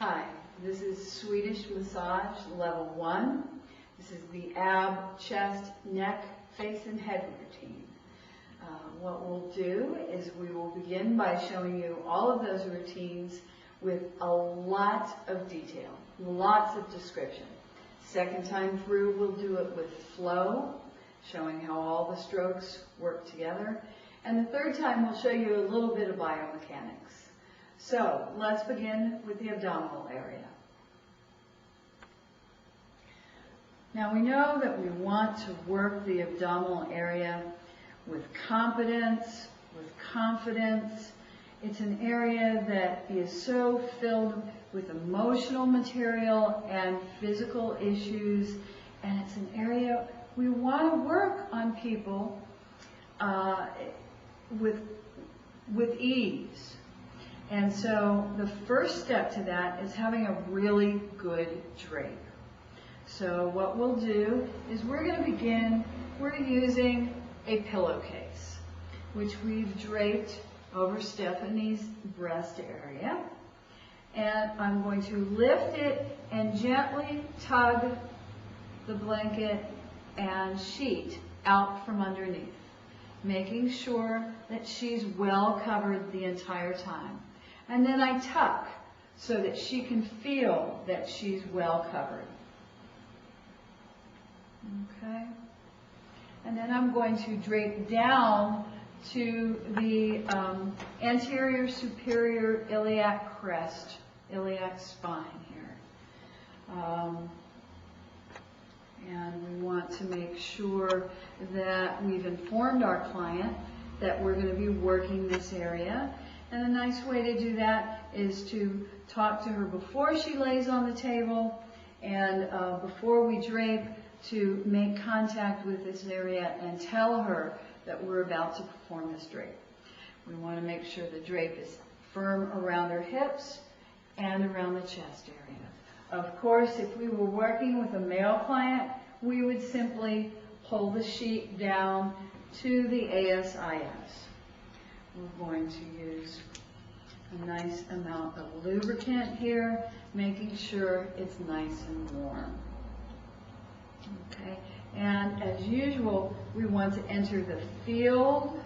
Hi, this is Swedish Massage Level 1. This is the ab, chest, neck, face, and head routine. What we'll do is we will begin by showing you all of those routines with a lot of detail, lots of description. Second time through, we'll do it with flow, showing how all the strokes work together. And the third time, we'll show you a little bit of biomechanics. So let's begin with the abdominal area. Now we know that we want to work the abdominal area with competence, with confidence. It's an area that is so filled with emotional material and physical issues, and it's an area we want to work on people with ease. And so the first step to that is having a really good drape. So what we'll do is we're using a pillowcase, which we've draped over Stephanie's breast area. And I'm going to lift it and gently tug the blanket and sheet out from underneath, making sure that she's well covered the entire time. And then I tuck so that she can feel that she's well covered. Okay? And then I'm going to drape down to the anterior superior iliac crest, iliac spine here. And we want to make sure that we've informed our client that we're going to be working this area. And a nice way to do that is to talk to her before she lays on the table and before we drape, to make contact with this area and tell her that we're about to perform this drape. We want to make sure the drape is firm around her hips and around the chest area. Of course, if we were working with a male client, we would simply pull the sheet down to the ASIS. We're going to use a nice amount of lubricant here, making sure it's nice and warm. Okay, and as usual, we want to enter the field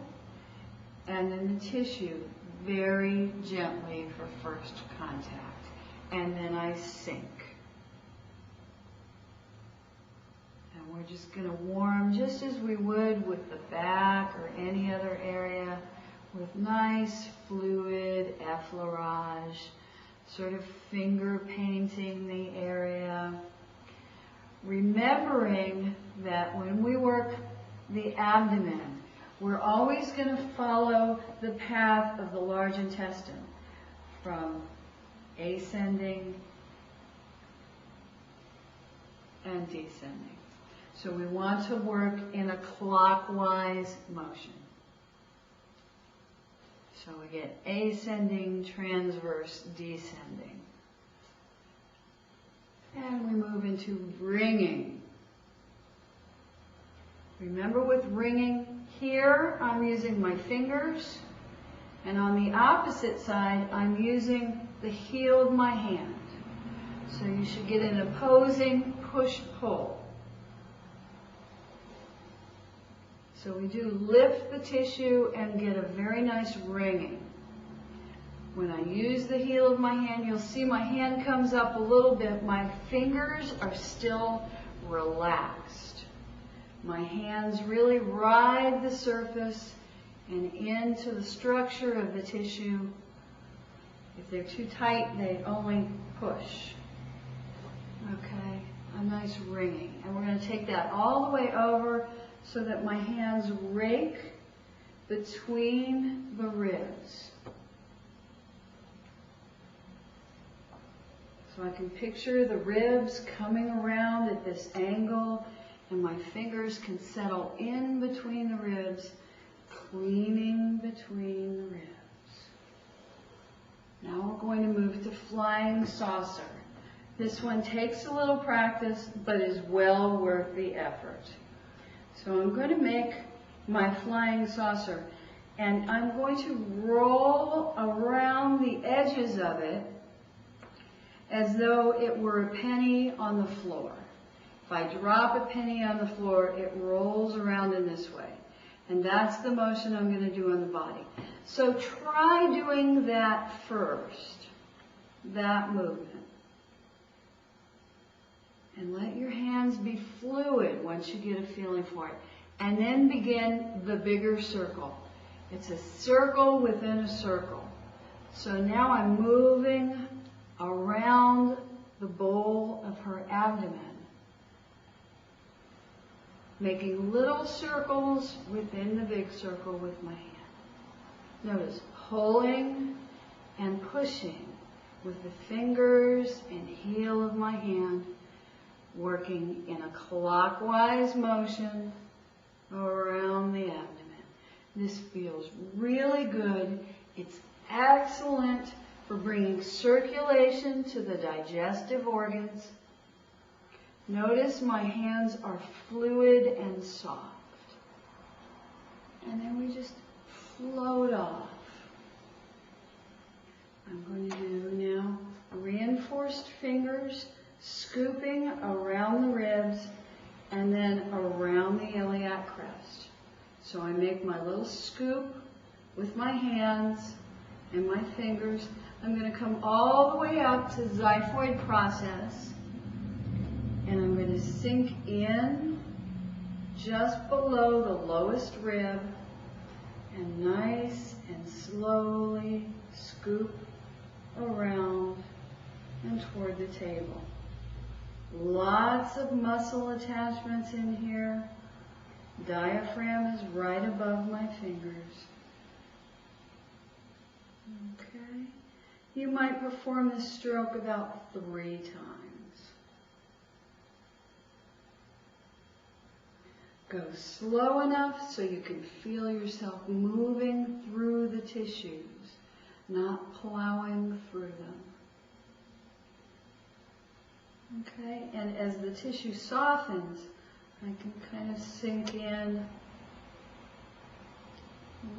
and then the tissue very gently for first contact. And then I sink. And we're just going to warm just as we would with the back or any other area, with nice fluid effleurage, sort of finger painting the area. Remembering that when we work the abdomen, we're always going to follow the path of the large intestine from ascending and descending. So we want to work in a clockwise motion. So we get ascending, transverse, descending. And we move into wringing. Remember with wringing, here I'm using my fingers, and on the opposite side I'm using the heel of my hand. So you should get an opposing push-pull. So we do lift the tissue and get a very nice wringing. When I use the heel of my hand, you'll see my hand comes up a little bit. My fingers are still relaxed. My hands really ride the surface and into the structure of the tissue. If they're too tight, they only push. Okay, a nice wringing. And we're going to take that all the way over so that my hands rake between the ribs. So I can picture the ribs coming around at this angle, and my fingers can settle in between the ribs, cleaning between the ribs. Now we're going to move to flying saucer. This one takes a little practice, but is well worth the effort. So I'm going to make my flying saucer, and I'm going to roll around the edges of it as though it were a penny on the floor. If I drop a penny on the floor, it rolls around in this way. And that's the motion I'm going to do on the body. So try doing that first, that movement. And let your hands be fluid once you get a feeling for it. And then begin the bigger circle. It's a circle within a circle. So now I'm moving around the bowl of her abdomen, making little circles within the big circle with my hand. Notice pulling and pushing with the fingers and heel of my hand, working in a clockwise motion around the abdomen. This feels really good. It's excellent for bringing circulation to the digestive organs. Notice my hands are fluid and soft. And then we just float off. I'm going to do now reinforced fingers, scooping around the ribs and then around the iliac crest. So I make my little scoop with my hands and my fingers. I'm going to come all the way up to xiphoid process, and I'm going to sink in just below the lowest rib and nice and slowly scoop around and toward the table. Lots of muscle attachments in here. Diaphragm is right above my fingers. Okay. You might perform this stroke about 3 times. Go slow enough so you can feel yourself moving through the tissues, not plowing through them. Okay, and as the tissue softens, I can kind of sink in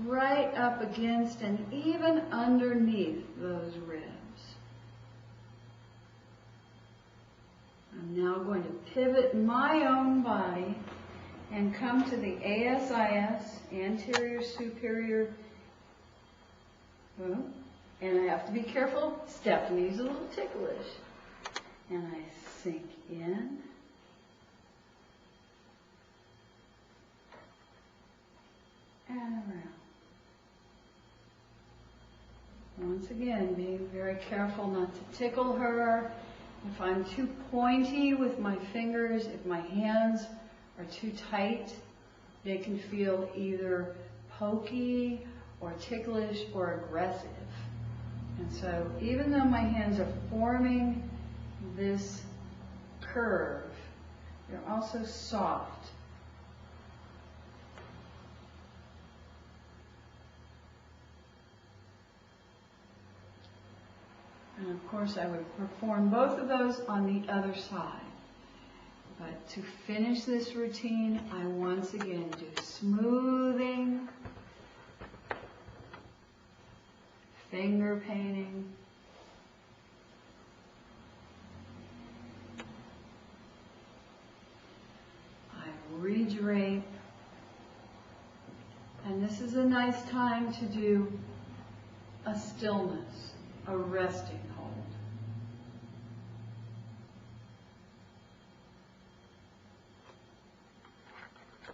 right up against and even underneath those ribs. I'm now going to pivot my own body and come to the ASIS, anterior superior, and I have to be careful, Stephanie's a little ticklish. And I sink in and around. Once again, being very careful not to tickle her. If I'm too pointy with my fingers, if my hands are too tight, they can feel either pokey or ticklish or aggressive. And so even though my hands are forming this curve, they're also soft. And of course I would perform both of those on the other side. But to finish this routine, I once again do smoothing, finger painting, redrape, and this is a nice time to do a stillness, a resting.